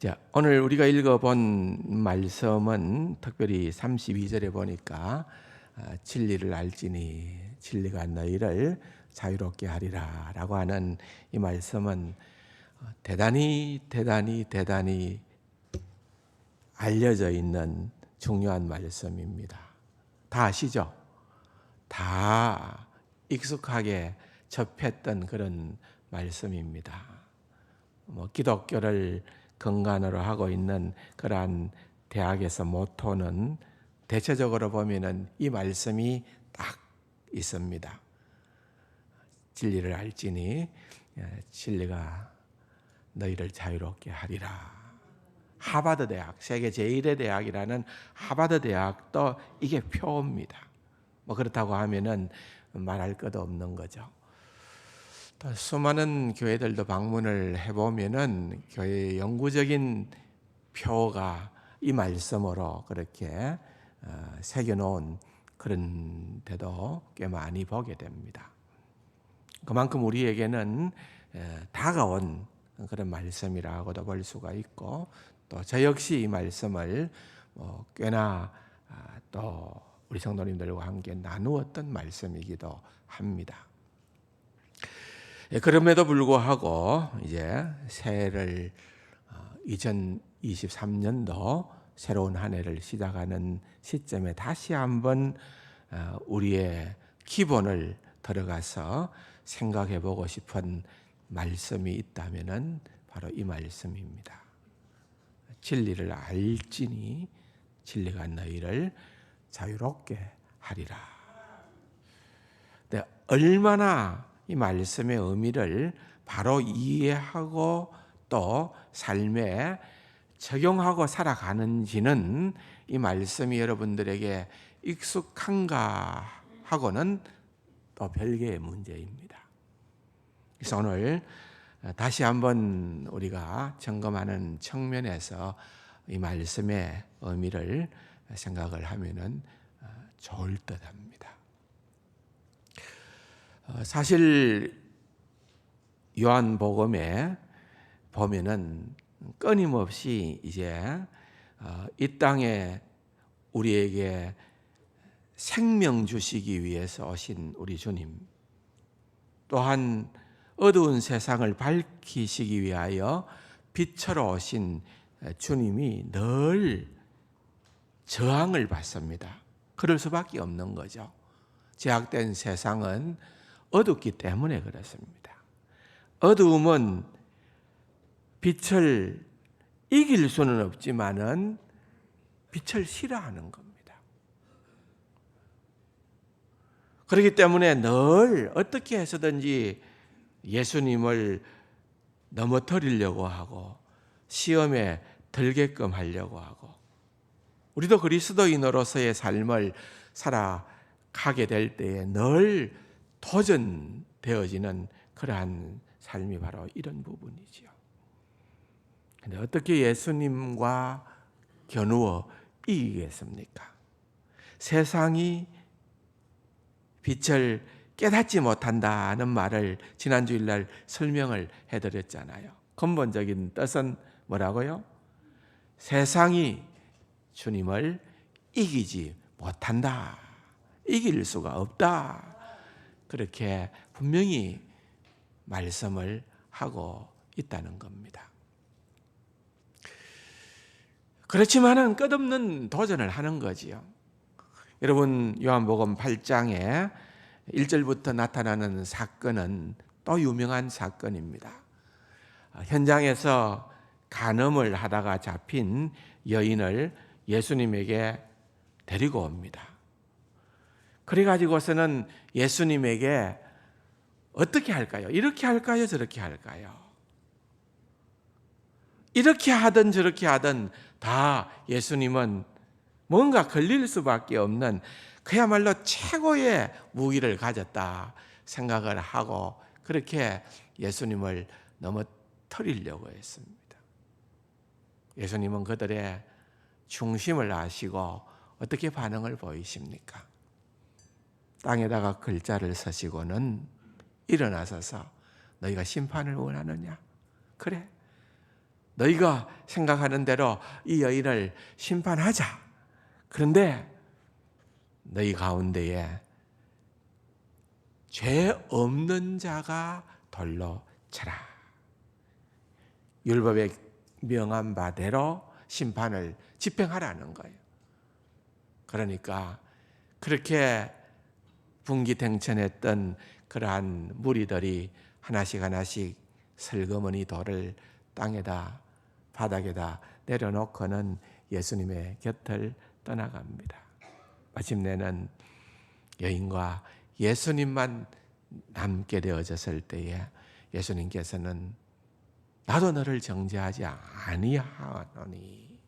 자, 오늘 우리가 읽어본 말씀은 특별히 32절에 보니까 진리를 알지니 진리가 너희를 자유롭게 하리라 라고 하는 이 말씀은 대단히 알려져 있는 중요한 말씀입니다. 다 아시죠? 다 익숙하게 접했던 그런 말씀입니다. 기독교를 근간으로 하고 있는 그러한 대학에서 모토는 대체적으로 보면은 이 말씀이 딱 있습니다. 진리를 알지니 진리가 너희를 자유롭게 하리라. 하버드 대학, 세계 제1의 대학이라는 하버드 대학도 이게 표입니다. 그렇다고 하면은 말할 것도 없는 거죠. 또 수많은 교회들도 방문을 해보면은 교회의 영구적인 표가 이 말씀으로 그렇게 새겨놓은 그런 데도 꽤 많이 보게 됩니다. 그만큼 우리에게는 다가온 그런 말씀이라고도 볼 수가 있고, 또 저 역시 이 말씀을 꽤나 또 우리 성도님들과 함께 나누었던 말씀이기도 합니다. 그럼에도 불구하고 이제 새해를 2023년도 새로운 한 해를 시작하는 시점에 다시 한번 우리의 기본을 들어가서 생각해 보고 싶은 말씀이 있다면은 바로 이 말씀입니다. 진리를 알지니 진리가 너희를 자유롭게 하리라. 근데 얼마나 이 말씀의 의미를 바로 이해하고 또 삶에 적용하고 살아가는지는 이 말씀이 여러분들에게 익숙한가 하고는 또 별개의 문제입니다. 그래서 오늘 다시 한번 우리가 점검하는 측면에서 이 말씀의 의미를 생각을 하면은 좋을 듯합니다. 사실 요한복음에 보면은 끊임없이 이제 이 땅에 우리에게 생명 주시기 위해서 오신 우리 주님, 또한 어두운 세상을 밝히시기 위하여 빛으로 오신 주님이 늘 저항을 받습니다. 그럴 수밖에 없는 거죠. 제약된 세상은 어둡기 때문에 그렇습니다. 어두움은 빛을 이길 수는 없지만은 빛을 싫어하는 겁니다. 그렇기 때문에 늘 어떻게 해서든지 예수님을 넘어뜨리려고 하고 시험에 들게끔 하려고 하고, 우리도 그리스도인으로서의 삶을 살아가게 될 때에 늘 도전되어지는 그러한 삶이 바로 이런 부분이지요. 그런데 어떻게 예수님과 겨누어 이기겠습니까? 세상이 빛을 깨닫지 못한다는 말을 지난 주일날 설명을 해드렸잖아요. 근본적인 뜻은 뭐라고요? 세상이 주님을 이기지 못한다. 이길 수가 없다. 그렇게 분명히 말씀을 하고 있다는 겁니다. 그렇지만은 끝없는 도전을 하는 거지요. 여러분, 요한복음 8장에 1절부터 나타나는 사건은 또 유명한 사건입니다. 현장에서 간음을 하다가 잡힌 여인을 예수님에게 데리고 옵니다. 그래가지고서는 예수님에게 어떻게 할까요? 이렇게 할까요? 저렇게 할까요? 이렇게 하든 저렇게 하든 다 예수님은 뭔가 걸릴 수밖에 없는 그야말로 최고의 무기를 가졌다 생각을 하고 그렇게 예수님을 넘어뜨리려고 했습니다. 예수님은 그들의 중심을 아시고 어떻게 반응을 보이십니까? 땅에다가 글자를 쓰시고는 일어나서서 너희가 심판을 원하느냐? 그래, 너희가 생각하는 대로 이 여인을 심판하자. 그런데 너희 가운데에 죄 없는 자가 돌로 쳐라. 율법에 명한 바대로 심판을 집행하라는 거예요. 그러니까 그렇게 분기탱천했던 그러한 무리들이 하나씩 하나씩 슬그머니 돌을 땅에다 바닥에다 내려놓고는 예수님의 곁을 떠나갑니다. 마침내는 여인과 예수님만 남게 되어졌을 때에 예수님께서는 나도 너를 정죄하지 아니하노니,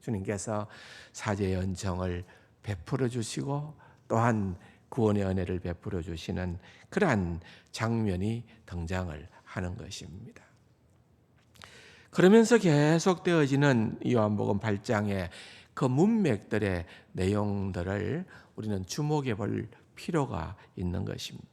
주님께서 사죄의 은총을 베풀어 주시고 또한 구원의 은혜를 베풀어 주시는 그러한 장면이 등장을 하는 것입니다. 그러면서 계속되어지는 요한복음 8장의 그 문맥들의 내용들을 우리는 주목해 볼 필요가 있는 것입니다.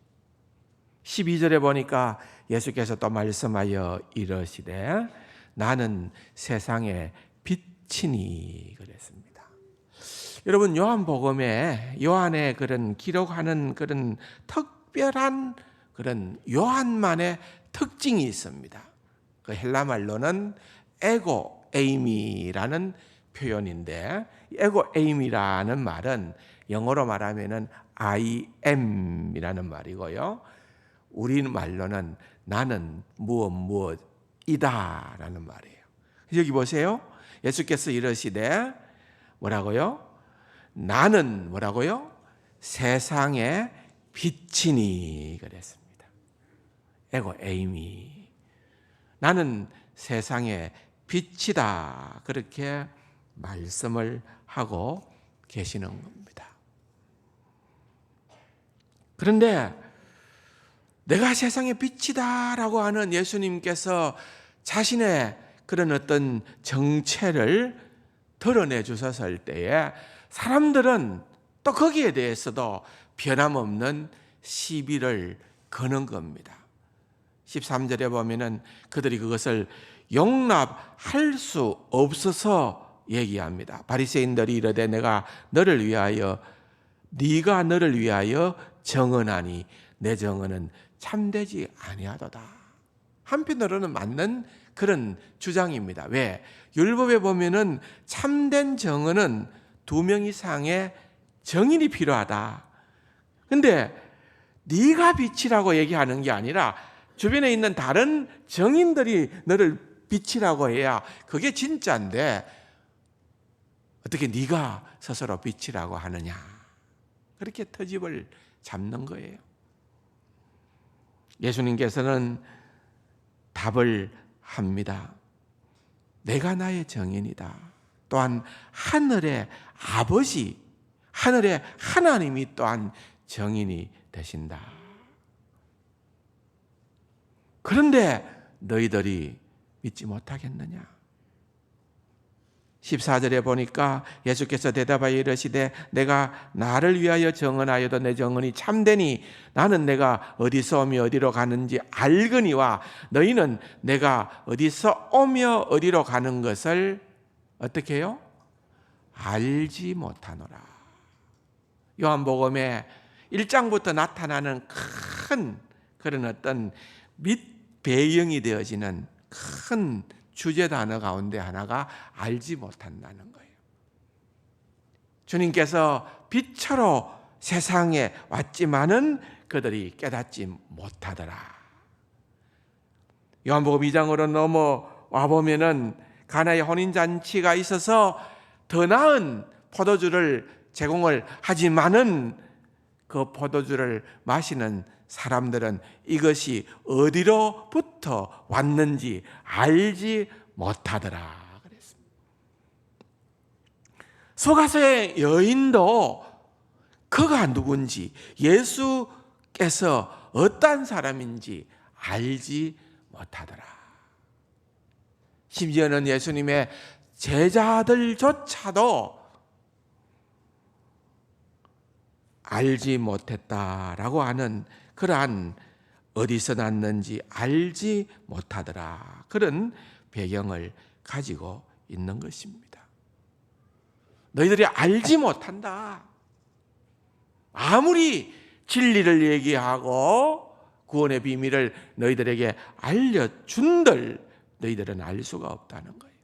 12절에 보니까 예수께서 또 말씀하여 이르시되 나는 세상의 빛이니 그랬습니다. 여러분, 요한복음에 요한의 그런 기록하는 그런 특별한 그런 요한만의 특징이 있습니다. 그 헬라 말로는 에고 에이미라는 표현인데, 에고 에이미라는 말은 영어로 말하면은 I am이라는 말이고요. 우리 말로는 나는 무엇이다라는 말이에요. 여기 보세요. 예수께서 이르시되 뭐라고요? 나는 뭐라고요? 세상의 빛이니 그랬습니다. 에고 에이미. 나는 세상의 빛이다. 그렇게 말씀을 하고 계시는 겁니다. 그런데 내가 세상의 빛이다라고 하는 예수님께서 자신의 그런 어떤 정체를 드러내 주셨을 때에 사람들은 또 거기에 대해서도 변함없는 시비를 거는 겁니다. 13절에 보면은 그들이 그것을 용납할 수 없어서 얘기합니다. 바리새인들이 이르되 네가 너를 위하여 정언하니 내 정언은 참되지 아니하도다. 한편으로는 맞는 그런 주장입니다. 왜? 율법에 보면은 참된 정언은 2명 이상의 정인이 필요하다. 근데 네가 빛이라고 얘기하는 게 아니라 주변에 있는 다른 정인들이 너를 빛이라고 해야 그게 진짜인데 어떻게 네가 스스로 빛이라고 하느냐. 그렇게 터집을 잡는 거예요. 예수님께서는 답을 합니다. 내가 나의 정인이다. 또한 하늘의 아버지, 하늘의 하나님이 또한 정인이 되신다. 그런데 너희들이 믿지 못하겠느냐? 14절에 보니까 예수께서 대답하여 이르시되 내가 나를 위하여 정언하여도 내 정언이 참되니 나는 내가 어디서 오며 어디로 가는지 알거니와 너희는 내가 어디서 오며 어디로 가는 것을 어떻게 해요? 알지 못하노라. 요한복음에 1장부터 나타나는 큰 그런 어떤 배경이 되어지는 큰 주제 단어 가운데 하나가 알지 못한다는 거예요. 주님께서 빛으로 세상에 왔지만은 그들이 깨닫지 못하더라. 요한복음 2장으로 넘어와 보면은 가나의 혼인잔치가 있어서 더 나은 포도주를 제공을 하지만은 그 포도주를 마시는 사람들은 이것이 어디로부터 왔는지 알지 못하더라 그랬습니다. 소가서의 여인도 그가 누군지 예수께서 어떤 사람인지 알지 못하더라. 심지어는 예수님의 제자들조차도 알지 못했다라고 하는 그러한 어디서 났는지 알지 못하더라. 그런 배경을 가지고 있는 것입니다. 너희들이 알지 못한다. 아무리 진리를 얘기하고 구원의 비밀을 너희들에게 알려준들 너희들은 알 수가 없다는 거예요.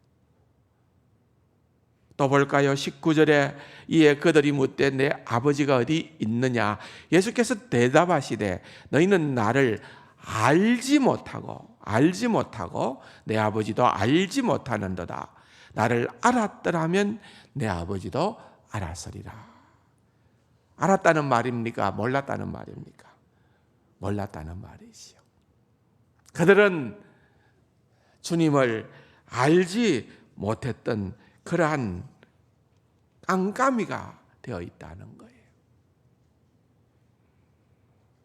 또 볼까요? 19절에 이에 그들이 묻되 내 아버지가 어디 있느냐? 예수께서 대답하시되 너희는 나를 알지 못하고 내 아버지도 알지 못하는도다. 나를 알았더라면 내 아버지도 알았으리라. 알았다는 말입니까? 몰랐다는 말입니까? 몰랐다는 말이지요. 그들은 주님을 알지 못했던 그러한 깜깜이가 되어 있다는 거예요.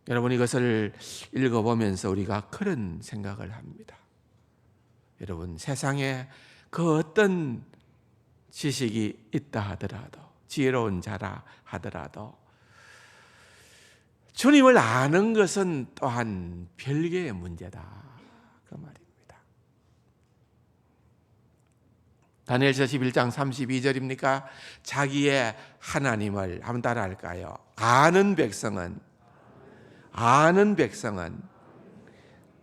여러분, 이것을 읽어보면서 우리가 그런 생각을 합니다. 여러분, 세상에 그 어떤 지식이 있다 하더라도, 지혜로운 자라 하더라도 주님을 아는 것은 또한 별개의 문제다, 그 말입니다. 다니엘서 11장 32절입니까? 자기의 하나님을 한번 따라할까요? 아는 백성은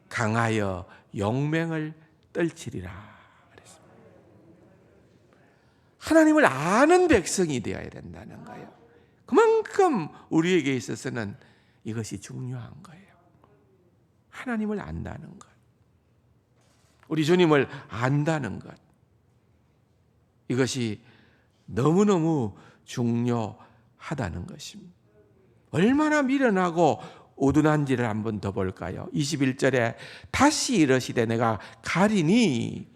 강하여 용맹을 떨치리라 그랬습니다. 하나님을 아는 백성이 되어야 된다는 거예요. 그만큼 우리에게 있어서는 이것이 중요한 거예요. 하나님을 안다는 것, 우리 주님을 안다는 것, 이것이 너무너무 중요하다는 것입니다. 얼마나 미련하고 우둔한지를 한번 더 볼까요? 21절에 다시 이르시되 내가 가리니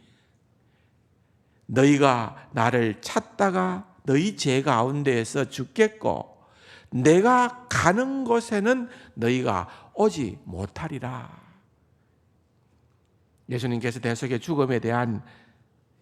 너희가 나를 찾다가 너희 죄 가운데에서 죽겠고 내가 가는 곳에는 너희가 오지 못하리라. 예수님께서 대속의 죽음에 대한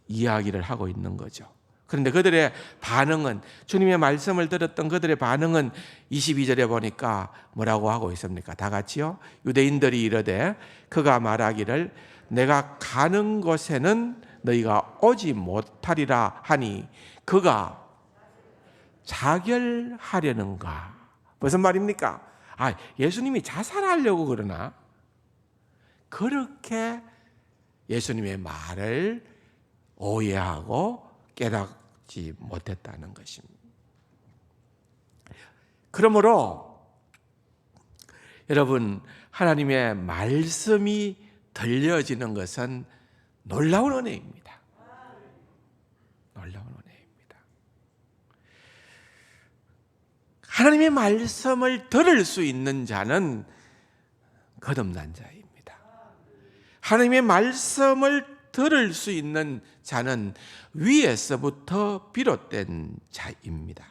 이야기를 하고 있는 거죠. 그런데 그들의 반응은, 주님의 말씀을 들었던 그들의 반응은 22절에 보니까 뭐라고 하고 있습니까? 다 같이요. 유대인들이 이르되 그가 말하기를 내가 가는 곳에는 너희가 오지 못하리라 하니 그가 자결하려는가? 무슨 말입니까? 예수님이 자살하려고 그러나? 그렇게 예수님의 말을 오해하고 깨닫지 못했다는 것입니다. 그러므로 여러분, 하나님의 말씀이 들려지는 것은 놀라운 은혜입니다. 놀라운 은혜입니다. 하나님의 말씀을 들을 수 있는 자는 거듭난 자입니다. 하나님의 말씀을 들을 수 있는 자는 위에서부터 비롯된 자입니다.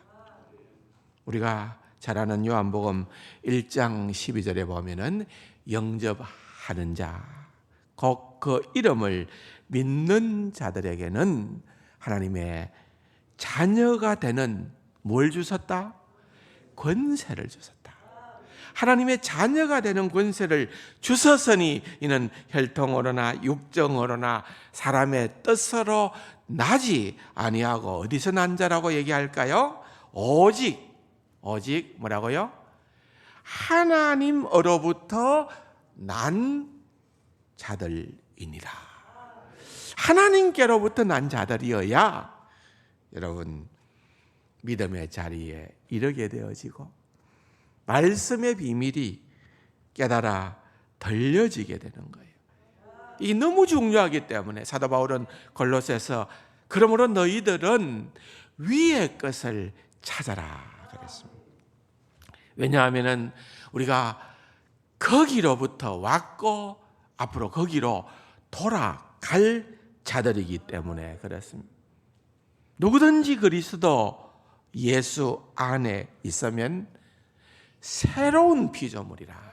우리가 잘 아는 요한복음 1장 12절에 보면은 영접하는 자, 곧 그 이름을 믿는 자들에게는 하나님의 자녀가 되는 뭘 주셨다? 권세를 주셨다. 하나님의 자녀가 되는 권세를 주셨으니 이는 혈통으로나 육정으로나 사람의 뜻으로 나지 아니하고 어디서 난 자라고 얘기할까요? 오직 뭐라고요? 하나님으로부터 난 자들이니라. 하나님께로부터 난 자들이어야 여러분 믿음의 자리에 이르게 되어지고 말씀의 비밀이 깨달아 들려지게 되는 거예요. 이게 너무 중요하기 때문에 사도 바울은 골로새서 그러므로 너희들은 위의 것을 찾아라 그랬습니다. 왜냐하면 우리가 거기로부터 왔고 앞으로 거기로 돌아갈 자들이기 때문에 그렇습니다. 누구든지 그리스도 예수 안에 있으면 새로운 피조물이라.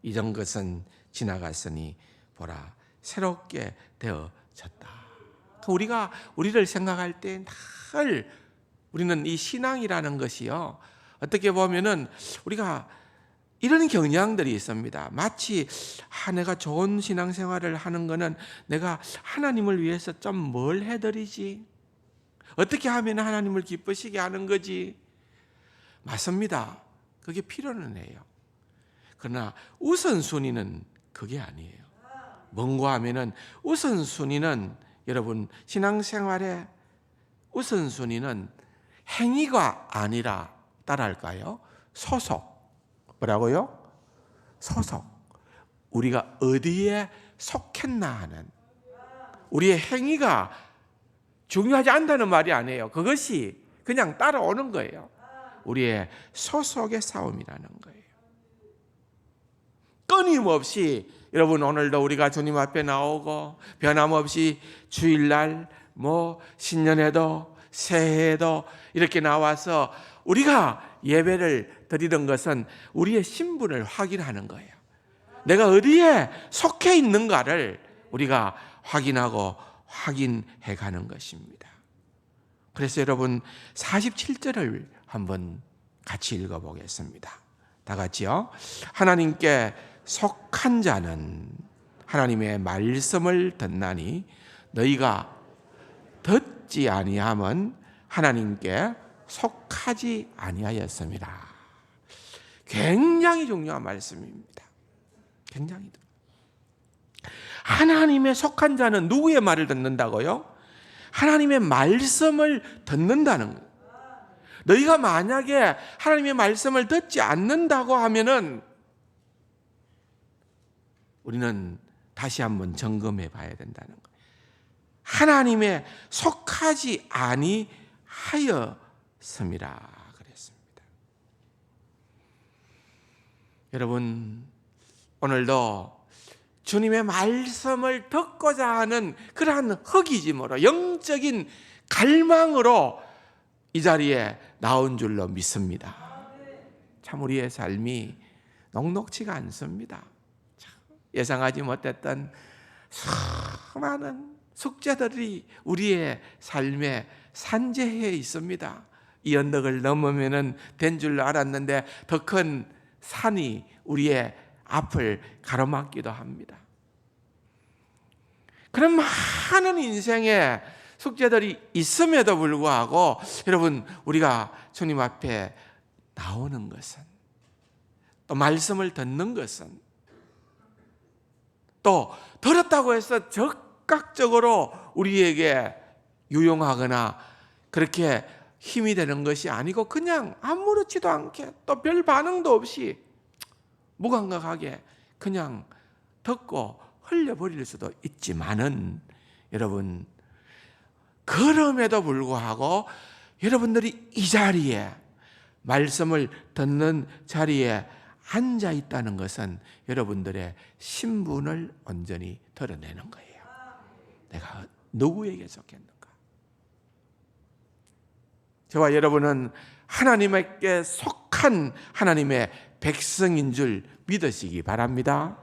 이전 것은 지나갔으니 보라 새롭게 되어졌다. 우리를 생각할 때 늘 우리는 이 신앙이라는 것이요, 어떻게 보면은 우리가 이런 경향들이 있습니다. 마치 내가 좋은 신앙생활을 하는 거는 내가 하나님을 위해서 좀 뭘 해드리지? 어떻게 하면 하나님을 기쁘시게 하는 거지? 맞습니다. 그게 필요는 해요. 그러나 우선순위는 그게 아니에요. 뭔가 하면은 우선순위는 여러분 신앙생활의 우선순위는 행위가 아니라 따라할까요? 소속. 뭐라고요? 소속. 우리가 어디에 속했나 하는 우리의 행위가 중요하지 않다는 말이 아니에요. 그것이 그냥 따라오는 거예요. 우리의 소속의 싸움이라는 거예요. 끊임없이 여러분 오늘도 우리가 주님 앞에 나오고 변함없이 주일날 신년에도 새해에도 이렇게 나와서 우리가 예배를 드리는 것은 우리의 신분을 확인하는 거예요. 내가 어디에 속해 있는가를 우리가 확인하고 확인해 가는 것입니다. 그래서 여러분 47절을 한번 같이 읽어보겠습니다. 다 같이요. 하나님께 속한 자는 하나님의 말씀을 듣나니 너희가 듣지 아니함은 하나님께 속하지 아니하였습니다. 굉장히 중요한 말씀입니다. 굉장히. 하나님의 속한 자는 누구의 말을 듣는다고요? 하나님의 말씀을 듣는다는 거예요. 너희가 만약에 하나님의 말씀을 듣지 않는다고 하면은 우리는 다시 한번 점검해 봐야 된다는 거예요. 하나님의 속하지 아니하였습니다. 그랬습니다. 여러분, 오늘도 주님의 말씀을 듣고자 하는 그러한 허기짐으로 영적인 갈망으로 이 자리에 나온 줄로 믿습니다. 참 우리의 삶이 녹록지가 않습니다. 예상하지 못했던 수많은 숙제들이 우리의 삶에 산재해 있습니다. 이 언덕을 넘으면 된 줄 알았는데 더 큰 산이 우리의 앞을 가로막기도 합니다. 그런 많은 인생의 숙제들이 있음에도 불구하고 여러분 우리가 주님 앞에 나오는 것은 또 말씀을 듣는 것은 또 들었다고 해서 적극적으로 우리에게 유용하거나 그렇게 힘이 되는 것이 아니고 그냥 아무렇지도 않게 또 별 반응도 없이 무감각하게 그냥 듣고 흘려버릴 수도 있지만은 여러분 그럼에도 불구하고 여러분들이 이 자리에 말씀을 듣는 자리에 앉아 있다는 것은 여러분들의 신분을 온전히 드러내는 거예요. 내가 누구에게 속했는가? 저와 여러분은 하나님께 속한 하나님의 백성인 줄 믿으시기 바랍니다.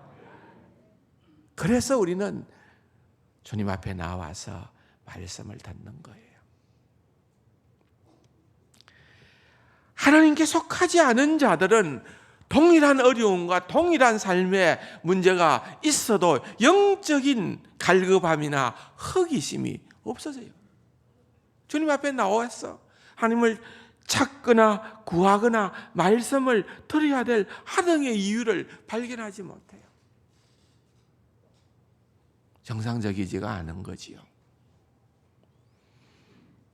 그래서 우리는 주님 앞에 나와서 말씀을 듣는 거예요. 하나님께 속하지 않은 자들은 동일한 어려움과 동일한 삶의 문제가 있어도 영적인 갈급함이나 허기심이 없어져요. 주님 앞에 나와서 하나님을 찾거나 구하거나 말씀을 들어야 될 하등의 이유를 발견하지 못해요. 정상적이지가 않은 거지요.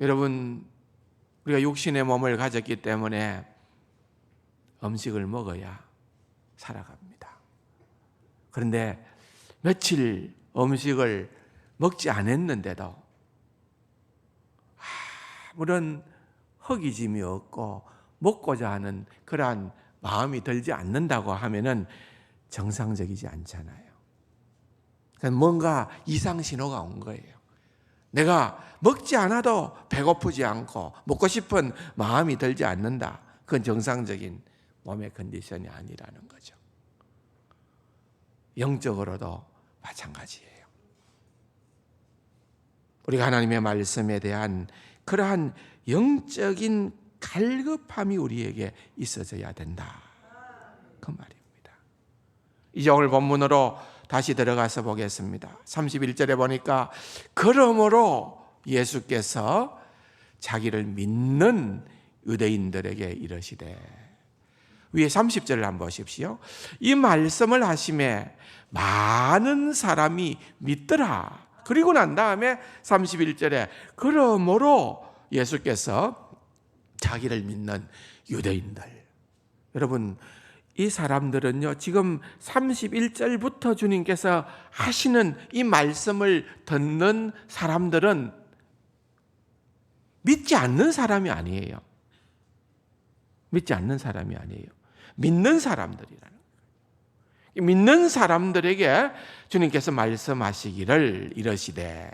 여러분, 우리가 육신의 몸을 가졌기 때문에 음식을 먹어야 살아갑니다. 그런데 며칠 음식을 먹지 않았는데도 아무런 허기짐이 없고 먹고자 하는 그러한 마음이 들지 않는다고 하면은 정상적이지 않잖아요. 그러니까 뭔가 이상 신호가 온 거예요. 내가 먹지 않아도 배고프지 않고 먹고 싶은 마음이 들지 않는다. 그건 정상적인 몸의 컨디션이 아니라는 거죠. 영적으로도 마찬가지예요. 우리가 하나님의 말씀에 대한 그러한 영적인 갈급함이 우리에게 있어져야 된다. 그 말이에요. 이제 오늘 본문으로 다시 들어가서 보겠습니다. 31절에 보니까 그러므로 예수께서 자기를 믿는 유대인들에게 이르시되, 위에 30절을 한번 보십시오. 이 말씀을 하심에 많은 사람이 믿더라. 그리고 난 다음에 31절에 그러므로 예수께서 자기를 믿는 유대인들. 여러분, 이 사람들은요, 지금 31절부터 주님께서 하시는 이 말씀을 듣는 사람들은 믿지 않는 사람이 아니에요. 믿지 않는 사람이 아니에요. 믿는 사람들이라는 거예요. 믿는 사람들에게 주님께서 말씀하시기를 이러시되,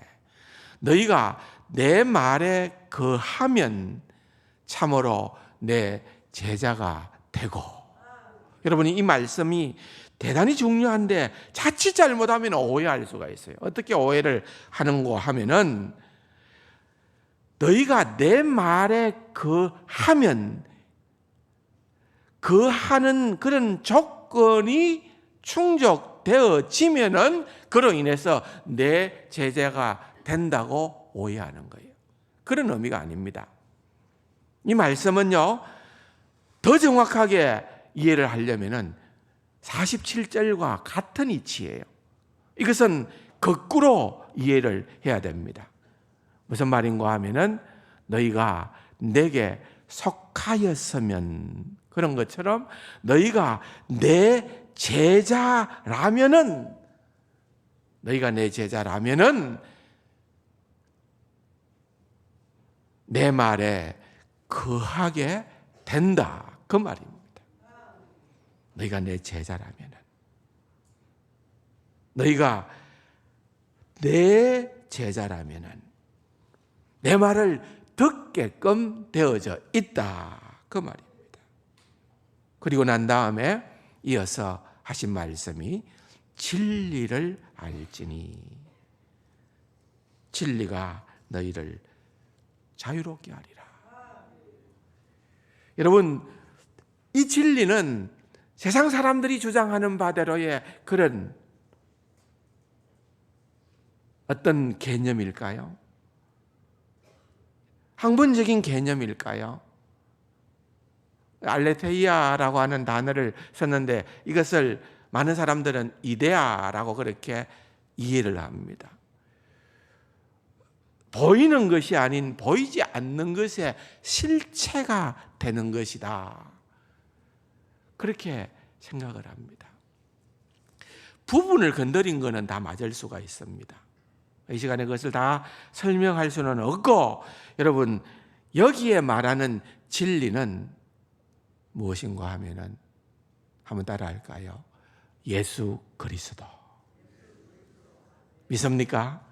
너희가 내 말에 거하면 참으로 내 제자가 되고. 여러분이 이 말씀이 대단히 중요한데 자칫 잘못하면 오해할 수가 있어요. 어떻게 오해를 하는고 하면은, 너희가 내 말에 거하면, 거하는 그런 조건이 충족되어지면은 그로 인해서 내 제자가 된다고 오해하는 거예요. 그런 의미가 아닙니다. 이 말씀은요, 더 정확하게 이해를 하려면은 47절과 같은 이치예요. 이것은 거꾸로 이해를 해야 됩니다. 무슨 말인가 하면은, 너희가 내게 속하였으면, 그런 것처럼 너희가 내 제자라면은, 너희가 내 제자라면은 내 말에 거하게 된다, 그 말입니다. 너희가 내 제자라면은, 너희가 내 제자라면은 내 말을 듣게끔 되어져 있다, 그 말입니다. 그리고 난 다음에 이어서 하신 말씀이 진리를 알지니, 진리가 너희를 자유롭게 하리라. 여러분, 이 진리는 세상 사람들이 주장하는 바대로의 그런 어떤 개념일까요? 학문적인 개념일까요? 알레테이아라고 하는 단어를 썼는데 이것을 많은 사람들은 이데아라고 그렇게 이해를 합니다. 보이는 것이 아닌 보이지 않는 것의 실체가 되는 것이다, 그렇게 생각을 합니다. 부분을 건드린 것은 다 맞을 수가 있습니다. 이 시간에 그것을 다 설명할 수는 없고, 여러분, 여기에 말하는 진리는 무엇인가 하면은, 한번 따라 할까요? 예수 그리스도. 믿습니까?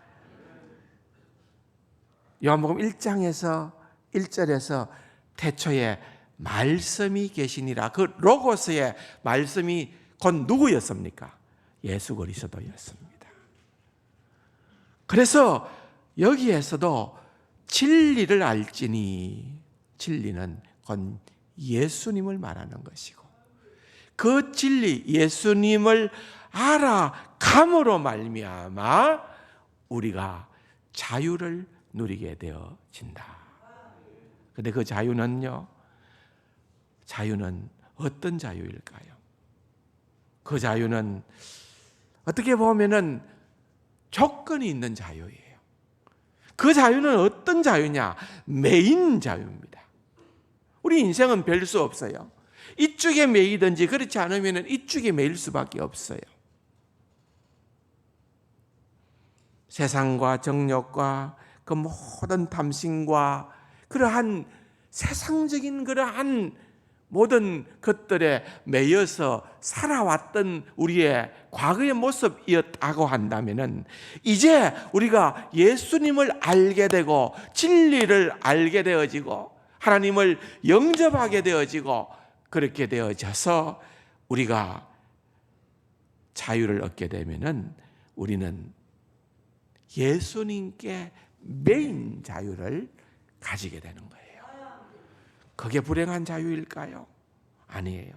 요한복음 1장에서 1절에서 태초에 말씀이 계시니라, 그 로고스의 말씀이 곧 누구였습니까? 예수 그리스도였습니다. 그래서 여기에서도 진리를 알지니, 진리는 곧 예수님을 말하는 것이고, 그 진리 예수님을 알아감으로 말미암아 우리가 자유를 누리게 되어진다. 그런데 그 자유는요, 자유는 어떤 자유일까요? 그 자유는 어떻게 보면은 조건이 있는 자유예요. 그 자유는 어떤 자유냐? 매인 자유입니다. 우리 인생은 별 수 없어요. 이쪽에 매이든지 그렇지 않으면 이쪽에 매일 수밖에 없어요. 세상과 정욕과 그 모든 탐심과 그러한 세상적인 그러한 모든 것들에 매여서 살아왔던 우리의 과거의 모습이었다고 한다면은, 이제 우리가 예수님을 알게 되고 진리를 알게 되어지고 하나님을 영접하게 되어지고 그렇게 되어져서 우리가 자유를 얻게 되면은 우리는 예수님께 매인 자유를 가지게 되는 거예요. 그게 불행한 자유일까요? 아니에요.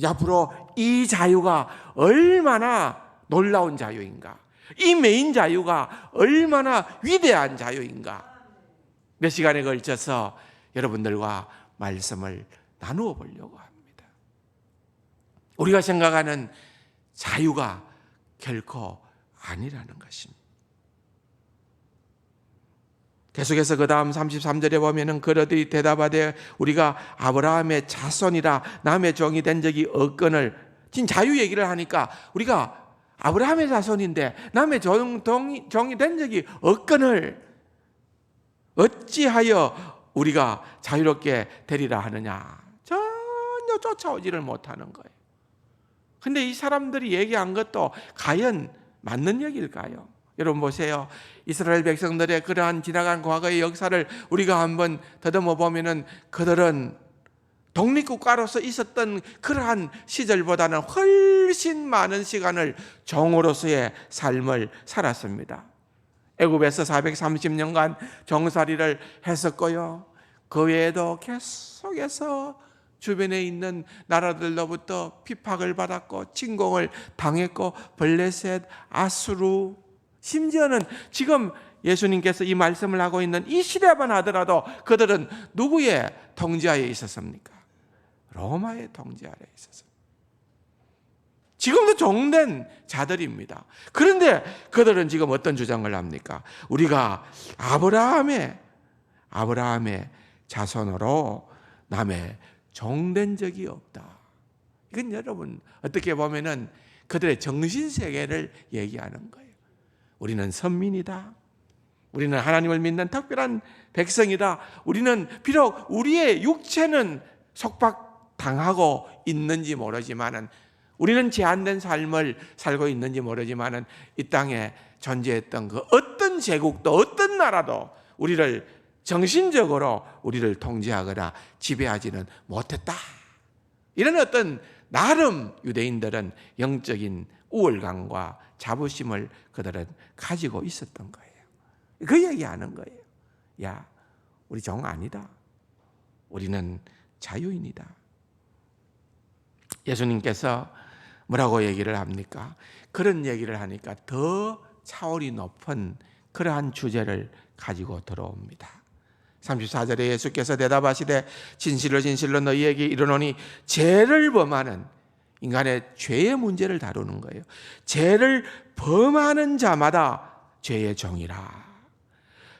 앞으로 이 자유가 얼마나 놀라운 자유인가, 이 메인 자유가 얼마나 위대한 자유인가, 몇 시간에 걸쳐서 여러분들과 말씀을 나누어 보려고 합니다. 우리가 생각하는 자유가 결코 아니라는 것입니다. 계속해서 그 다음 33절에 보면은 그러들이 대답하되 우리가 아브라함의 자손이라 남의 종이 된 적이 없거늘. 지금 자유 얘기를 하니까 우리가 아브라함의 자손인데 남의 종이 된 적이 없거늘 어찌하여 우리가 자유롭게 되리라 하느냐. 전혀 쫓아오지를 못하는 거예요. 근데 이 사람들이 얘기한 것도 과연 맞는 얘기일까요? 여러분 보세요. 이스라엘 백성들의 그러한 지나간 과거의 역사를 우리가 한번 더듬어 보면은 그들은 독립국가로서 있었던 그러한 시절보다는 훨씬 많은 시간을 종으로서의 삶을 살았습니다. 애굽에서 430년간 종살이를 했었고요. 그 외에도 계속해서 주변에 있는 나라들로부터 핍박을 받았고 침공을 당했고 블레셋, 아수르, 심지어는 지금 예수님께서 이 말씀을 하고 있는 이 시대만 하더라도 그들은 누구의 통치하에 있었습니까? 로마의 통치 아래에 있었습니다. 지금도 종된 자들입니다. 그런데 그들은 지금 어떤 주장을 합니까? 우리가 아브라함의 자손으로 남의 종된 적이 없다. 이건 여러분 어떻게 보면은 그들의 정신세계를 얘기하는 거예요. 우리는 선민이다. 우리는 하나님을 믿는 특별한 백성이다. 우리는 비록 우리의 육체는 속박당하고 있는지 모르지만은, 우리는 제한된 삶을 살고 있는지 모르지만은 이 땅에 존재했던 그 어떤 제국도 어떤 나라도 우리를 정신적으로 우리를 통제하거나 지배하지는 못했다. 이런 어떤 나름 유대인들은 영적인 우월감과 자부심을 그들은 가지고 있었던 거예요. 그 얘기하는 거예요. 야, 우리 종 아니다. 우리는 자유인이다. 예수님께서 뭐라고 얘기를 합니까? 그런 얘기를 하니까 더 차원이 높은 그러한 주제를 가지고 들어옵니다. 34절에 예수께서 대답하시되 진실로 진실로 너희에게 이르노니 죄를 범하는, 인간의 죄의 문제를 다루는 거예요. 죄를 범하는 자마다 죄의 종이라.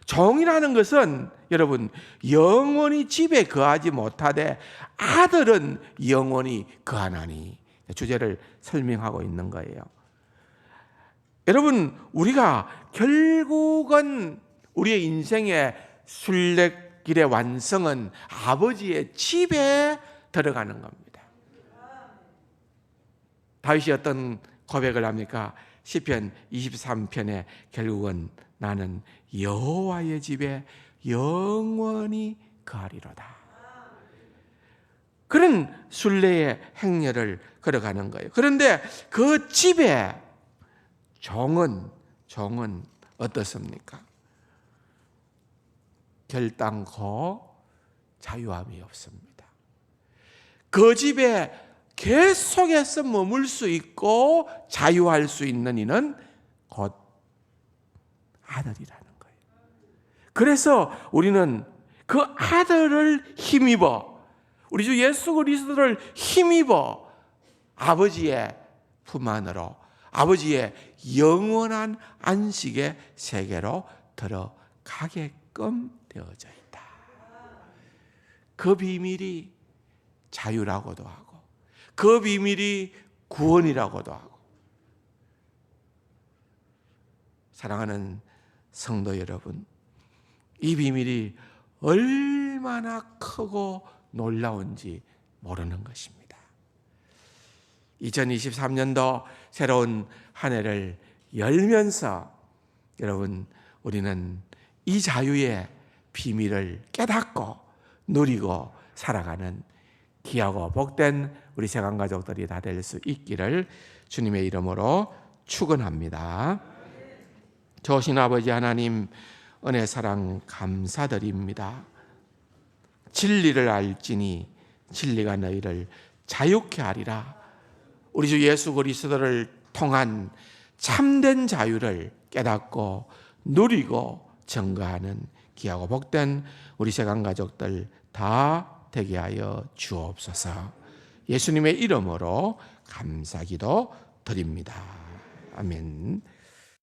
종이라는 것은 여러분 영원히 집에 거하지 못하되 아들은 영원히 거하나니, 주제를 설명하고 있는 거예요. 여러분 우리가 결국은 우리의 인생의 순례길의 완성은 아버지의 집에 들어가는 겁니다. 다윗이 어떤 고백을 합니까? 시편 23편에 결국은 나는 여호와의 집에 영원히 거하리로다. 그런 순례의 행렬을 걸어가는 거예요. 그런데 그 집에 종은 어떻습니까? 결단코 자유함이 없습니다. 그 집에 계속해서 머물 수 있고 자유할 수 있는 이는 곧 아들이라는 거예요. 그래서 우리는 그 아들을 힘입어, 우리 주 예수 그리스도를 힘입어 아버지의 품 안으로, 아버지의 영원한 안식의 세계로 들어가게끔 되어져 있다. 그 비밀이 자유라고도 하고 그 비밀이 구원이라고도 하고. 사랑하는 성도 여러분, 이 비밀이 얼마나 크고 놀라운지 모르는 것입니다. 2023년도 새로운 한 해를 열면서 여러분 우리는 이 자유의 비밀을 깨닫고 누리고 살아가는 귀하고 복된 우리 세간가족들이 다 될 수 있기를 주님의 이름으로 축원합니다. 좋으신 아버지 하나님, 은혜 사랑 감사드립니다. 진리를 알지니 진리가 너희를 자유케 하리라. 우리 주 예수 그리스도를 통한 참된 자유를 깨닫고 누리고 증거하는 귀하고 복된 우리 세상 가족들 다 되게 하여 주옵소서. 예수님의 이름으로 감사기도 드립니다. 아멘.